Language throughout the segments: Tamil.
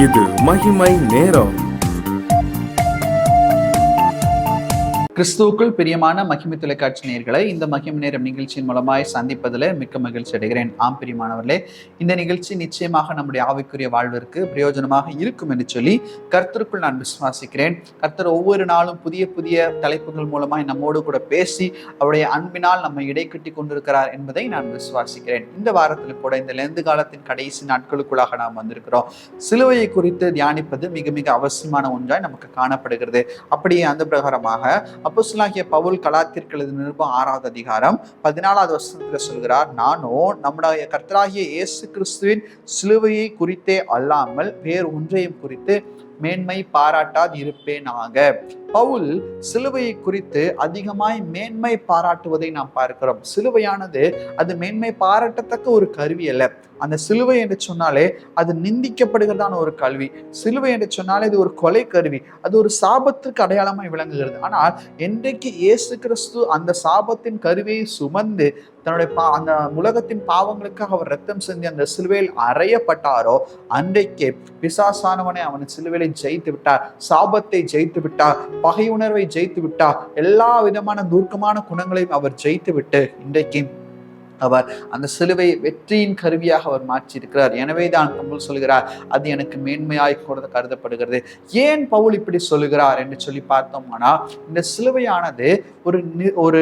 இது மகிமை நேரம். கிறிஸ்துவுக்குள் பிரியமான மகிமை தொலைக்காட்சி நேயர்களை இந்த மகிமை நேரம் நிகழ்ச்சியின் மூலமாய் சந்திப்பதில் மிக்க மகிழ்ச்சி அடைகிறேன். ஆம் பிரியமானவர்களே, இந்த நிகழ்ச்சி நிச்சயமாக நம்முடைய ஆவிக்குரிய வாழ்விற்கு பிரயோஜனமாக இருக்கும் என்று சொல்லி கர்த்தருக்குள் நான் விசுவாசிக்கிறேன். கர்த்தர் ஒவ்வொரு நாளும் புதிய புதிய தலைப்புகள் மூலமாய் நம்மோடு கூட பேசி அவருடைய அன்பினால் நம்மை இடைக்கட்டி கொண்டிருக்கிறார் என்பதை நான் விசுவாசிக்கிறேன். இந்த வாரத்தில் கூட இந்த லெந்து காலத்தின் கடைசி நாட்களுக்குள்ளாக நாம் வந்திருக்கிறோம். சிலுவையை குறித்து தியானிப்பது மிக மிக அவசியமான ஒன்றாய் நமக்கு காணப்படுகிறது. அப்படியே அந்த பிரகாரமாக அப்போஸ்தலனாகிய பவுல் கலாத்தியருக்கு எழுதின நிருபம் 6வது அதிகாரம் 14வது வசனத்துல சொல்கிறார், நானோ நம்முடைய கர்த்தராகிய இயேசு கிறிஸ்துவின் சிலுவையை குறித்தே அல்லாமல் வேறு ஒன்றையும் குறித்து மேன்மை பாராட்டாது இருப்பேனாக. பவுல் சிலுவையை குறித்து அதிகமாய் மேன்மை பாராட்டுவதை நாம் பார்க்கிறோம். சிலுவையானது அது மேன்மை பாராட்டத்தக்க ஒரு கருவி அல்ல. அந்த சிலுவை என்று சொன்னாலே அது நிந்திக்கப்படுகிறதான ஒரு கல்வி. சிலுவை என்று சொன்னாலே இது ஒரு கொலை கருவி, அது ஒரு சாபத்திற்கு அடையாளமாய் விளங்குகிறது. ஆனால் என்றைக்கு இயேசு கிறிஸ்து அந்த சாபத்தின் கருவியை சுமந்து தன்னுடைய அந்த உலகத்தின் பாவங்களுக்காக அவர் ரத்தம் சிந்தி அந்த சிலுவையில் அறையப்பட்டாரோ அன்றைக்கு பிசாசானவனை அவன் சிலுவையை ஜெயித்து விட்டார், சாபத்தை ஜெயித்து விட்டார், பகை உணர்வை ஜெயித்து விட்டார், எல்லா விதமான தூர்க்கமான குணங்களையும் அவர் ஜெயித்து விட்டு இன்றைக்கு அவர் அந்த சிலுவை வெற்றியின் கருவியாக அவர் மாற்றி இருக்கிறார். எனவே தான் பவுல் சொல்கிறார், அது எனக்கு மேன்மையாய் கருதப்படுகிறது. ஏன் பவுல் இப்படி சொல்லுகிறார் என்று சொல்லி பார்த்தோம்னா, இந்த சிலுவையானது ஒரு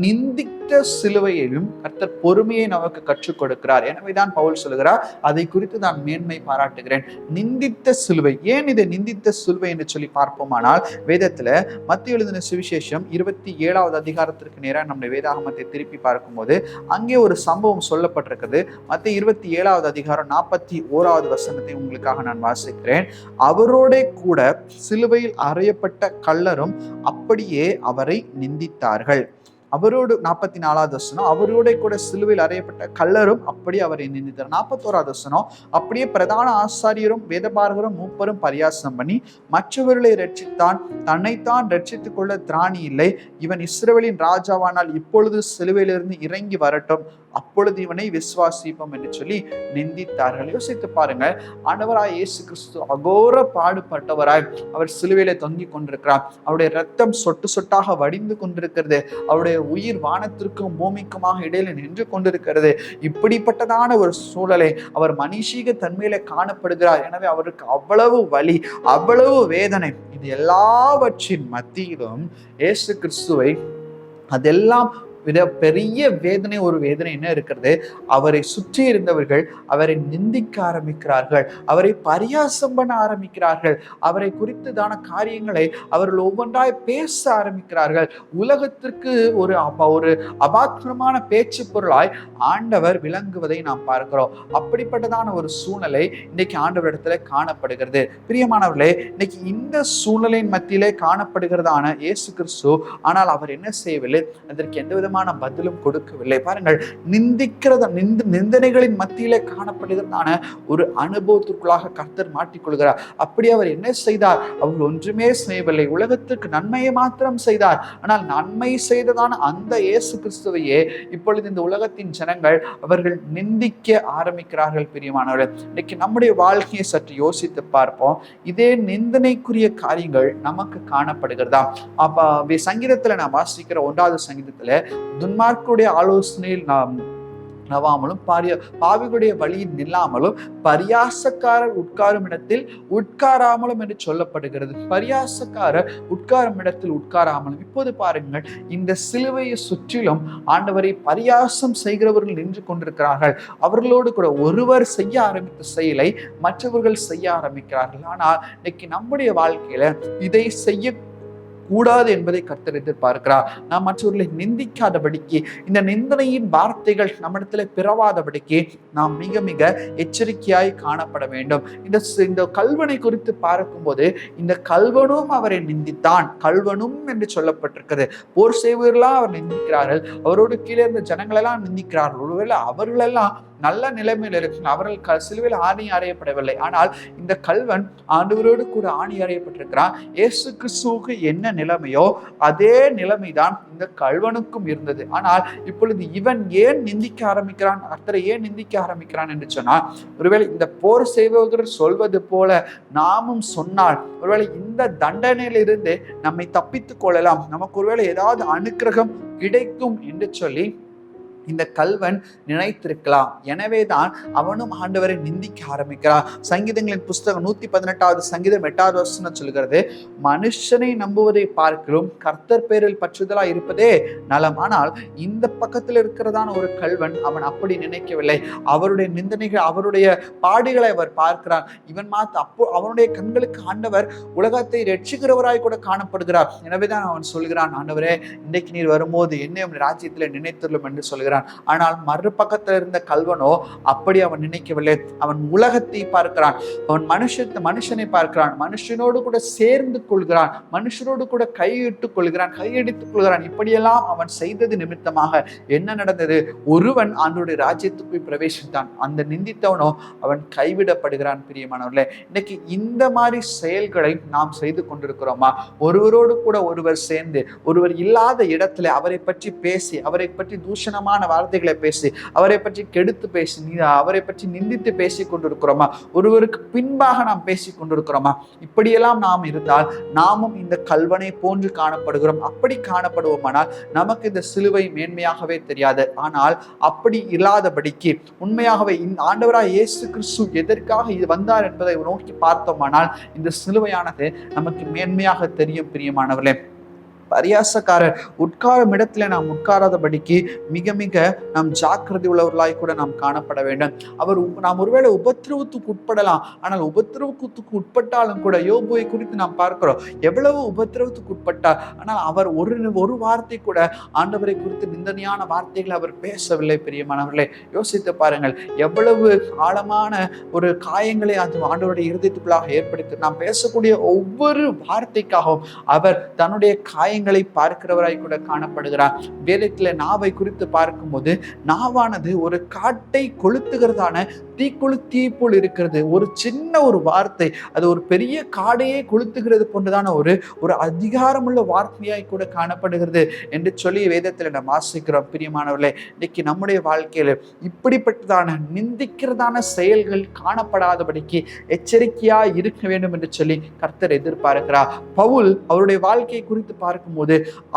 நிந்தித்த சிலுவையையும் கர்த்தர் பொறுமையை நமக்கு கற்றுக் கொடுக்கிறார். எனவே தான் பவுல் சொல்லுகிறார், அதை குறித்து நான் மேன்மை பாராட்டுகிறேன். நிந்தித்த சிலுவை, ஏன் இதை நிந்தித்த சிலுவை என்று சொல்லி பார்ப்போமானால், வேதத்துல மத்தேயு எழுதின சுவிசேஷம் 27வது அதிகாரத்திற்கு நேராக நம்முடைய வேதாகமத்தை திருப்பி பார்க்கும்போது அங்கே ஒரு சம்பவம் சொல்லப்பட்டிருக்கிறது. மத்தேயு 27வது அதிகாரம் 41வது வசனத்தை உங்களுக்காக நான் வாசிக்கிறேன். அவரோட கூட சிலுவையில் அறையப்பட்ட கள்ளரும் அப்படியே அவரை நிந்தித்தார்கள். அவரோடு 44வது வசனம், அவரோட கூட சிலுவையில் அறையப்பட்ட கள்ளரும் அப்படி அவரை நிந்தித்தார். 41வது வசனம், அப்படியே பிரதான ஆசாரியரும் வேதபாரகரும் மூப்பரும் பரியாசம் பண்ணி மற்றவர்களை ரட்சித்தான், தன்னைத்தான் ரட்சித்துக் கொள்ள திராணி இல்லை, இவன் இஸ்ரவேலின் ராஜாவானால் இப்பொழுது சிலுவையிலிருந்து இறங்கி வரட்டும், அப்பொழுது இவனை விசுவாசிப்போம் என்று சொல்லி நிந்தித்தார்கள். யோசித்து பாருங்கள், ஆண்டவராய் இயேசு கிறிஸ்து அகோர பாடுபட்டவராய் அவர் சிலுவையில தொங்கிக் கொண்டிருக்கிறார். அவருடைய ரத்தம் சொட்டு சொட்டாக வடிந்து கொண்டிருக்கிறது. அவருடைய உயிர் வானத்திற்கும் பூமிக்குமாக இடையில நின்று கொண்டிருக்கிறது. இப்படிப்பட்டதான ஒரு சூழலை அவர் மனுஷீக தன்மையில காணப்படுகிறார். எனவே அவருக்கு அவ்வளவு வலி, அவ்வளவு வேதனை. இது எல்லாவற்றின் மத்தியிலும் இயேசு கிறிஸ்துவை அதெல்லாம் பெரிய வேதனை, ஒரு வேதனை என்ன இருக்கிறது, அவரை சுற்றி இருந்தவர்கள் அவரை நிந்திக்க ஆரம்பிக்கிறார்கள், அவரை பரியாசம் பண்ண ஆரம்பிக்கிறார்கள், அவரை குறித்ததான காரியங்களை அவர்கள் ஒவ்வொன்றாய் பேச ஆரம்பிக்கிறார்கள். உலகத்திற்கு ஒரு அபாத்திரமான பேச்சு பொருளாய் ஆண்டவர் விளங்குவதை நாம் பார்க்கிறோம். அப்படிப்பட்டதான ஒரு சூழ்நிலை இன்னைக்கு ஆண்டவரிடத்துல காணப்படுகிறது. பிரியமானவர்களே, இன்னைக்கு இந்த சூழ்நிலையின் மத்தியிலே காணப்படுகிறதான இயேசு கிறிஸ்து, ஆனால் அவர் என்ன செய்யவில்லை, அதற்கு எந்த விதமான பதிலும் கொடுக்கவில்லை. பாருங்கள், நிந்தனைகளின் மத்தியிலே காணப்படுகிறதான ஒரு அனுபவத்திற்குள்ளாக கர்த்தர் மாட்டிக்கொள்கிறார். அப்படி அவர் என்ன செய்தார்? அவர் ஒன்றுமே செய்யவில்லை, உலகத்திற்கு நன்மையை மாத்திரம் செய்தார். ஆனால் நன்மை செய்ததான அந்த இயேசு கிறிஸ்துவையே இப்பொழுது இந்த உலகத்தின் ஜனங்கள் அவர்கள் நிந்திக்க ஆரம்பிக்கிறார்கள். பிரியமானவர்கள், இன்னைக்கு நம்முடைய வாழ்க்கையை சற்று யோசித்து பார்ப்போம். இதே நிந்தனைக்குரிய காரியங்கள் நமக்கு காணப்படுகிறதா? அப்ப சங்கீதத்துல நான் வாசிக்கிற 1வது சங்கீதத்துல, துன்மார்க்குடைய ஆலோசனையில் நாம் நவாமலும் பாவிகளுடைய வழியில் நில்லாமலும் பரியாசக்காரர் உட்காரும் இடத்தில் உட்காராமலும் என்று சொல்லப்படுகிறது. பரியாசக்காரர் உட்காரும் இடத்தில் உட்காராமலும். இப்போது பாருங்கள், இந்த சிலுவையை சுற்றிலும் ஆண்டவரை பரியாசம் செய்கிறவர்கள் நின்று கொண்டிருக்கிறார்கள். அவர்களோடு கூட ஒருவர் செய்ய ஆரம்பித்த செயலை மற்றவர்கள் செய்ய ஆரம்பிக்கிறார்கள். ஆனால் இன்னைக்கு நம்முடைய வாழ்க்கையில இதை செய்ய கூடாது என்பதை கர்த்தர் எதிர்பார்க்கிறார். நாம் மற்றவர்களை நிந்திக்காதபடிக்கு, இந்த நிந்தனையின் வார்த்தைகள் நம்மிடத்துல பிறவாதபடிக்கு நாம் மிக மிக எச்சரிக்கையாய் காணப்பட வேண்டும். இந்த கல்வனை குறித்து பார்க்கும்போது, இந்த கல்வனும் அவரை நிந்தித்தான், கல்வனும் என்று சொல்லப்பட்டிருக்கிறது. போர் செய்வர்களெல்லாம் அவர் நிந்திக்கிறார்கள், அவரோடு கீழே இருந்த ஜனங்களெல்லாம் நிந்திக்கிறார்கள். ஒருவேளை அவர்களெல்லாம் நல்ல நிலைமையில் இருக்கிறார்கள். அவர்கள் சிலுவையில் ஆணி அறையப்படவில்லை. ஆனால் இந்த கல்வன் ஆண்டவரோடு கூட ஆணி அறையப்பட்டிருக்கிறான். இயேசு கிறிஸ்துவுக்கு என்ன நிலைமையோ அதே நிலைமைதான் இந்த கல்வனுக்கும் இருந்தது. ஆனால் இப்பொழுது இவன் ஏன் நிந்திக்க ஆரம்பிக்கிறான், கர்த்தரை ஏன் நிந்திக்க ஆரம்பிக்கிறான் என்று சொன்னால், ஒருவேளை இந்த போர் செய்பவர்கள் சொல்வது போல நாமும் சொன்னால் ஒருவேளை இந்த தண்டனையிலிருந்து நம்மை தப்பித்துக் கொள்ளலாம், நமக்கு ஒருவேளை ஏதாவது அனுக்கிரகம் கிடைக்கும் என்று சொல்லி இந்த கல்வன் நினைத்திருக்கலாம். எனவேதான் அவனும் ஆண்டவரை நிந்திக்க ஆரம்பிக்கிறான். சங்கீதங்களின் புஸ்தகம் 118வது சங்கீதம் 8வது வசனம் சொல்கிறது, மனுஷனை நம்புவதை பார்க்கிறோம் கர்த்தர் பேரில் பற்றுதலா இருப்பதே நலம். ஆனால் இந்த பக்கத்தில் இருக்கிறதான ஒரு கல்வன் அவன் அப்படி நினைக்கவில்லை. அவருடைய நிந்தனைகள், அவருடைய பாடுகளை அவர் பார்க்கிறான். இவன் அவனுடைய கண்களுக்கு ஆண்டவர் உலகத்தை ரட்சிக்கிறவராய் கூட காணப்படுகிறார். எனவேதான் அவன் சொல்கிறான், ஆண்டவரே இன்றைக்கு நீர் வரும்போது என்னை ராஜ்யத்தில் நினைத்துள்ளும் என்று சொல்கிறான். ஆனால் மறுபக்கத்தில் இருந்த கல்வனோ அப்படி அவன் நினைக்கவில்லை. அவன் உலகத்தை பார்க்கிறான், அவன் மனுஷனை பார்க்கிறான், மனுஷனோடு கூட சேர்ந்து கொள்கிறான், மனுஷனோடு கூட கையிட்டுக் கொள்கிறான். இப்படியெல்லாம் அவன் செய்தது நிமித்தமாக என்ன நடந்தது? ஒருவன் ஆண்டவருடைய ராஜ்யத்துக்குள் பிரவேசித்தான். அந்த நிந்தித்தவனோ அவன் கைவிடப்படுகிறான். பிரியமானவர்களே, இன்னைக்கு இந்த மாதிரி செயல்களை நாம் செய்து கொண்டிருக்கிறோமா? ஒருவரோடு கூட ஒருவர் சேர்ந்து ஒருவர் இல்லாத இடத்துல அவரை பற்றி பேசி, அவரை பற்றி தூஷணமான வார்த்தைகளை பேசி, அவரை பற்றி கெடுத்து பேசி, அவரை பற்றி நிந்தித்து பேசிக் கொண்டிருக்கிறோமா? ஒருவருக்கு பின்பாக நாம் பேசிக் கொண்டிருக்கிறோமா? இப்படியெல்லாம் நாம் இருந்தால் நாமும் இந்த கல்வனை போன்று காணப்படுகிறோம். அப்படி காணப்படுவோமானால் நமக்கு இந்த சிலுவை மேன்மையாகவே தெரியாது. ஆனால் அப்படி இல்லாதபடிக்கு உண்மையாகவே இந்த ஆண்டவராய் இயேசு கிறிஸ்து எதற்காக இது வந்தார் என்பதை நோக்கி பார்த்தோமானால் இந்த சிலுவையானது நமக்கு மேன்மையாக தெரியும். பிரியமானவர்களே, பரியாசக்காரர் உட்காரும் இடத்துல நாம் உட்காராதபடிக்கு மிக மிக நாம் ஜாக்கிரதை உள்ளவர்களாய் கூட நாம் காணப்பட வேண்டும். நாம் ஒருவேளை உபத்திரவத்துக்கு உட்படலாம். ஆனால் உபத்திரவத்துக்கு உட்பட்டாலும் கூட யோபுவை குறித்து நாம் பார்க்கிறோம், எவ்வளவு உபத்திரவத்துக்கு உட்பட்டார். ஆனால் அவர் ஒரு வார்த்தை கூட ஆண்டவரை குறித்து நிந்தனையான வார்த்தைகளை அவர் பேசவில்லை. பிரியமானவர்களே, யோசித்து பாருங்கள், எவ்வளவு ஆழமான ஒரு காயங்களை அது ஆண்டவருடைய இருதயத்துக்குள்ளாக ஏற்படுத்தி நாம் பேசக்கூடிய ஒவ்வொரு வார்த்தைக்காகவும் அவர் தன்னுடைய பார்க்கிறவராய் கூட காணப்படுகிறார். வேதத்துல நாவை குறித்து பார்க்கும்போது நாவானது ஒரு காட்டை கொளுத்துகிறதான தீக்குளுத்தியை போல் இருக்கிறது. ஒரு சின்ன ஒரு வார்த்தை அது ஒரு பெரிய காடையே கொளுத்துகிறது போன்றதான ஒரு அதிகாரமுள்ள வார்த்தையாய் கூட காணப்படுகிறது என்று சொல்லி வேதத்துல நாம் வாசிக்கிறோம். பிரியமானவர்களே, இன்னைக்கு நம்முடைய வாழ்க்கையில இப்படிப்பட்டதான நிந்திக்கிறதான செயல்கள் காணப்படாதபடிக்கு எச்சரிக்கையா இருக்க வேண்டும் என்று சொல்லி கர்த்தர் எதிர்பார்க்கிறார். பவுல் அவருடைய வாழ்க்கையை குறித்து பார்க்கும்போது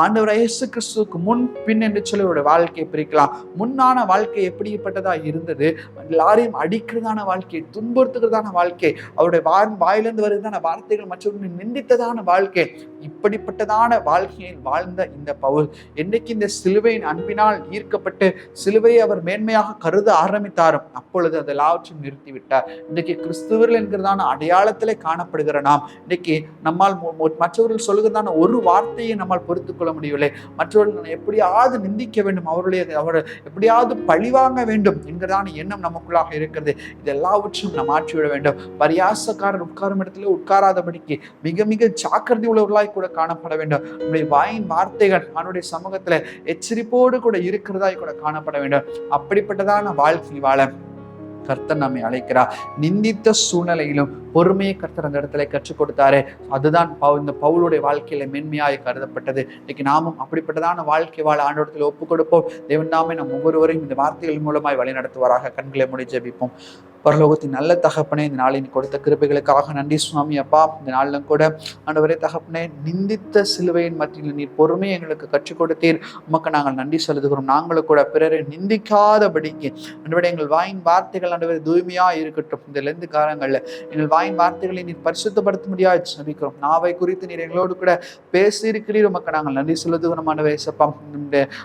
ஆண்டவர் இயேசு கிறிஸ்துவுக்கு முன் பின் என்று சொல்லி அவருடைய வாழ்க்கையை பிரிக்கலாம். முன்னான வாழ்க்கை எப்படிப்பட்டதா இருந்தது? எல்லாரையும் அடிக்கிறதான வாழ்க்கை, துன்புறுத்துகிறதான வாழ்க்கை, அவருடைய வாயிலிருந்து வருகிறதான வார்த்தைகள் மற்றவர்களை நிந்தித்ததான வாழ்க்கை. இப்படிப்பட்டதான வாழ்க்கையில் வாழ்ந்த இந்த பவுல் என்னைக்கு இந்த சிலுவையின் அன்பினால் ஈர்க்கப்பட்டு சிலுவையை அவர் மேன்மையாக கருத ஆரம்பித்தாரும் அப்பொழுது அதை எல்லாவற்றையும் நிறுத்திவிட்டார். இன்றைக்கு கிறிஸ்துவர்கள் என்கிறதான அடையாளத்திலே காணப்படுகிற நாம் இன்னைக்கு நம்மால் மற்றவர்கள் சொல்லுகிறதான ஒரு வார்த்தையை நம்மால் பொறுத்துக் கொள்ள முடியவில்லை. மற்றவர்கள் எப்படியாவது நிந்திக்க வேண்டும், அவரை எப்படியாவது பழிவாங்க வேண்டும் என்கிறதான எண்ணம் நமக்குள்ளாக இருக்கிறது. இது எல்லாவற்றையும் நாம் மாற்றிவிட வேண்டும். பரியாசக்காரர் உட்காரும் இடத்துல உட்காராதபடிக்கு மிக மிக ஜாக்கிரதை உள்ளவர்களாய் கூட காணப்பட வேண்டும். நம்முடைய வாயின் வார்த்தைகள் அவனுடைய சமூகத்துல எச்சரிப்போடு கூட இருக்கிறதாய் கூட காணப்பட வேண்டும். அப்படிப்பட்டதான வாழ்க்கை வாழ கர்த்தர் நம்மை அழைக்கிறார். நிந்தித்த சூழ்நிலையிலும் பொறுமையை கர்த்தர் அந்த இடத்துல கற்றுக் கொடுத்தாரு. அதுதான் இந்த பவுலுடைய வாழ்க்கையில மென்மையாய் கருதப்பட்டது. இன்னைக்கு நாமும் அப்படிப்பட்டதான வாழ்க்கை வாழ ஆண்டவரத்தில் ஒப்புக் கொடுப்போம். தேவன் தாமே நம் ஒவ்வொருவரையும் இந்த வார்த்தைகள் மூலமாய் வழி நடத்துவாராக. கண்களை மூடி ஜெபிப்போம். பரலோகத்தின் நல்ல தகப்பனே, இந்த நாளில் கொடுத்த கிருபைகளுக்காக நன்றி சுவாமி. அப்பா, இந்த நாளிலும் கூட ஆண்டவரே தகப்பனே, நிந்தித்த சிலுவையின் மத்தியில் நீர் பொறுமையை எங்களுக்கு கற்றுக் கொடுத்தீர். உமக்கு நாங்கள் நன்றி செலுத்துகிறோம். நாங்களும் கூட பிறரை நிந்திக்காதபடிக்கு ஆண்டவரே எங்கள் வாயின் வார்த்தைகள் ஆண்டவரே தூய்மையா இருக்கட்டும். இந்த லெந்து காலங்கள்ல எங்கள் வாயின் வார்த்தைகளை நீர் பரிசுத்தப்படுத்த முடியாது ஜெபிக்கிறோம். நாவை குறித்து நீர் எங்களோடு கூட பேசி இருக்கிறீர். உமக்கு நாங்கள் நன்றி செலுத்துகிறோம். ஆண்டவரே சப்பா,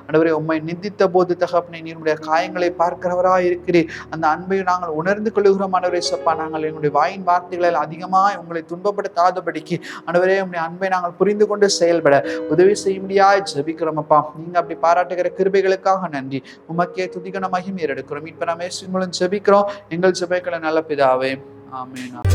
ஆண்டவரே உம்மை நிந்தித்த போது தகப்பனே நீருடைய காயங்களை பார்க்கிறவராக இருக்கிறீர். அந்த அன்பை நாங்கள் உணர்ந்து கொள்ளுகிறோம். ஆண்டவரே சப்பா, நாங்கள் எங்களுடைய வாயின் வார்த்தைகளில் அதிகமாக உங்களை துன்பப்படுத்தாதபடிக்கு ஆண்டவரே உம்முடைய அன்பை நாங்கள் புரிந்து கொண்டு செயல்பட உதவி செய்ய முடியாது ஜெபிக்கிறோம். அப்பா, நீங்க அப்படி பாராட்டுகிற கிருபைகளுக்காக நன்றி. உமக்கே துதிகன மகிமை எடுக்கிறோம். இப்ப நம்ம மூலம் ஜெபிக்கிறோம். எங்கள் ஜெபங்களை நல்ல பிதாவே, ஆமென்.